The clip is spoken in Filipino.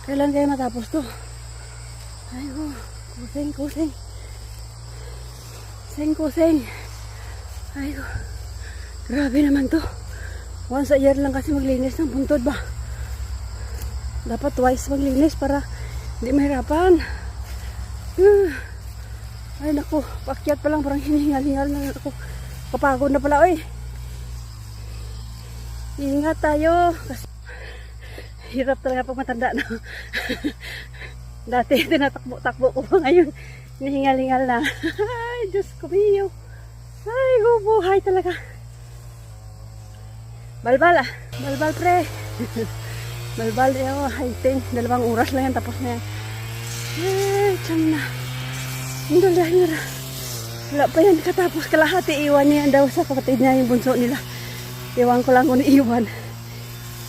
Kailan kaya matapos to? Ay ko, kusing. Kusing. Ay ko, grabe naman to. Once a year lang kasi maglinis ng puntod ba? Dapat twice maglinis para hindi mahirapan. Ay naku, pakyat pa lang parang hinihingal-hingal na ako. Kapagod na pala, oy. Ingat tayo. Kasi hirap talaga pag matanda na. Dati tinatakbo-takbo ko pa, ngayon hinihingal-hingal na. Ay, Diyos ko miyo. Ay, buhay talaga. Balbal balbal pre. Balbal ako, haiting. 2 oras lang yan, tapos na yan. Ay, tiyang na. Hindi. Wala pa yan katapos kalahati. Iwan niya daw sa kapatid niya yung bunso nila. Iwan ko lang kung iiwan.